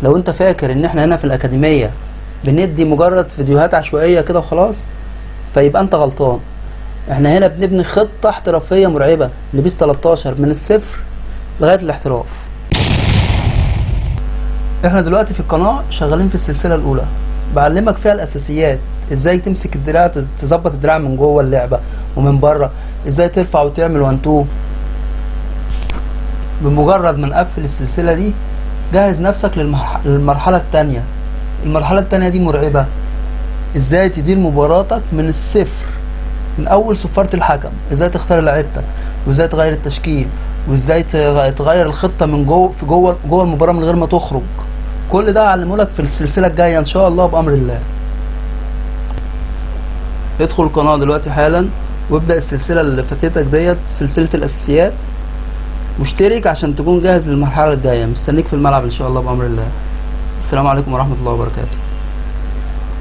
لو انت فاكر ان احنا هنا في الاكاديمية بندي مجرد فيديوهات عشوائية كده وخلاص، فيبقى انت غلطان. احنا هنا بنبني خطة احترافية مرعبة لبيس 13 من الصفر لغاية الاحتراف. احنا دلوقتي في القناة شغالين في السلسلة الاولى، بعلمك فيها الاساسيات، ازاي تمسك الدراع، تظبط الدراع من جوه اللعبة ومن بره، ازاي ترفع وتعمل 1 2. بمجرد ما نقفل السلسلة دي جهز نفسك للمرحلة التانية. المرحلة التانية دي مرعبة، ازاي تدير مباراتك من الصفر، من اول صفارة الحكم، ازاي تختار لعيبتك، وازاي تغير التشكيل، وازاي تغير الخطة من جوه المباراة من غير ما تخرج. كل ده هعلمهولك في السلسلة الجاية ان شاء الله بأمر الله. ادخل القناة دلوقتي حالا وابدأ السلسلة اللي فاتتك ديت، سلسلة الاساسيات، واشترك عشان تكون جاهز للمرحلة الجاية. مستنيك في الملعب ان شاء الله بأمر الله. السلام عليكم ورحمة الله وبركاته.